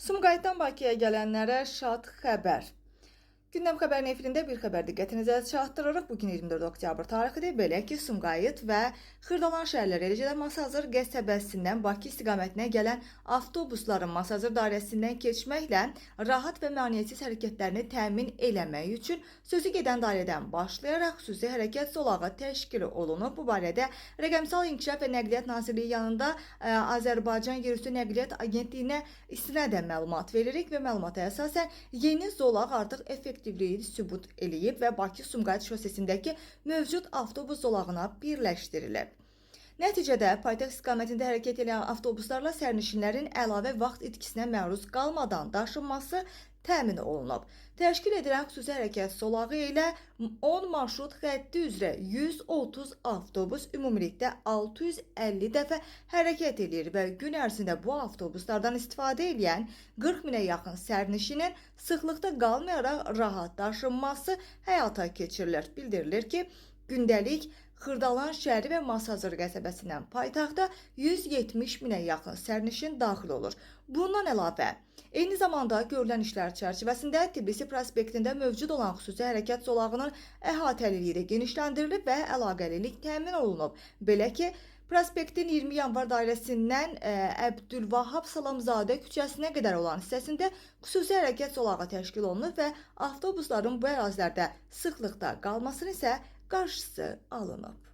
Sumqayıtdan Bakıya gələnlərə şad xəbər. Gündəm xəbərin efirində bir xəbər diqqətinizə çatdırırıq. Bugün 24 oktyabr tarixidir. Belə ki, Sumqayıt və Xırdalan şəhərləri, eləcə də Masazır qəsəbəsindən Bakı istiqamətinə gələn avtobusların Masazır dairəsindən keçməklə rahat və maneəsiz hərəkətlərini təmin eləmək üçün sözü gedən dairədən başlayaraq xüsusi hərəkət zolağı təşkil olunub. Bu barədə Rəqəmsal İnkişaf və Nəqliyyat Nazirliyi yanında Azərbaycan Yerüstü Nəqliyyat Agentliyinə istinadən məlumat veririk və məlumata əsasən yeni zolaq artıq effektiv sübut eləyib və Bakı-Sumqayıt şosesindəki mövcud avtobus zolağına birləşdirilib. Nəticədə paytaxt istiqamətində hərəkət edən avtobuslarla sərnişinlərin əlavə vaxt itkisinə məruz qalmadan daşınması təmin olunub. Təşkil edilən xüsusi hərəkət zolağı ilə 10 marşrut xətti üzrə 130 avtobus ümumilikdə 650 dəfə hərəkət edir və gün ərzində bu avtobuslardan istifadə edən 40 minə yaxın sərnişinin sıxlıqda qalmayaraq rahat daşınması həyata keçirilir. Bildirilir ki, gündəlik Xırdalan şəhəri və Masazır qəsəbəsindən paytaxta 170 minə yaxın sərnişin daxil olur. Bundan əlavə, eyni zamanda görülən işlər çərçivəsində Tbilisi prospektində mövcud olan xüsusi hərəkət zolağının əhatəliliyi də genişləndirilib və əlaqəlilik təmin olunub. Belə ki, prospektin 20 yanvar dairəsindən Əbdülvahab Salamzadə küçəsinə qədər olan hissəsində xüsusi hərəkət zolağı təşkil olunub və avtobusların bu ərazilərdə sıxlıqda qalmasının isə qarşısı alınıb.